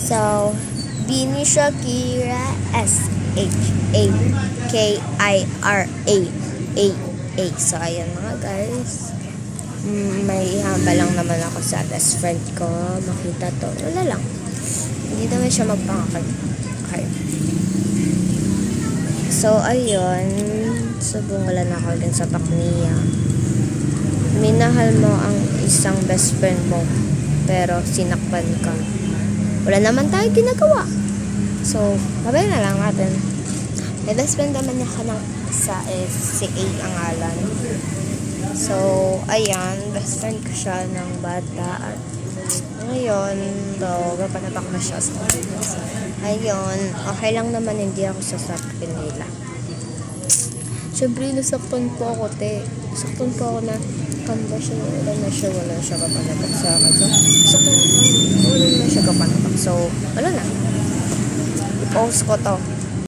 So, Bini Shakira, Shakira. So, ayan mga guys. May hamba lang naman ako sa best friend ko. Makita to. Wala lang. Hindi naman siya magpangakal. Okay. So, ayun. Subungalan ako din sa pakniya. Minahal mo ang isang best friend mo, pero sinakpan ka. Wala naman tayo ginagawa. So, sabay na lang natin. May best friend naman niya ka ng isa si A ang ngalan. So, ayan, best friend ko siya ng bata. At ngayon, gapanapak na siya sa kanila. Ayun, okay lang naman, hindi ako sasaktin nila. Siyempre, nasaktan po ako, te. Nasaktan po ako na kamba siya, wala siya kapanapak sa akin. So, nasaktan ako, wala na siya kapanapak. So, wala na. I-post ko to.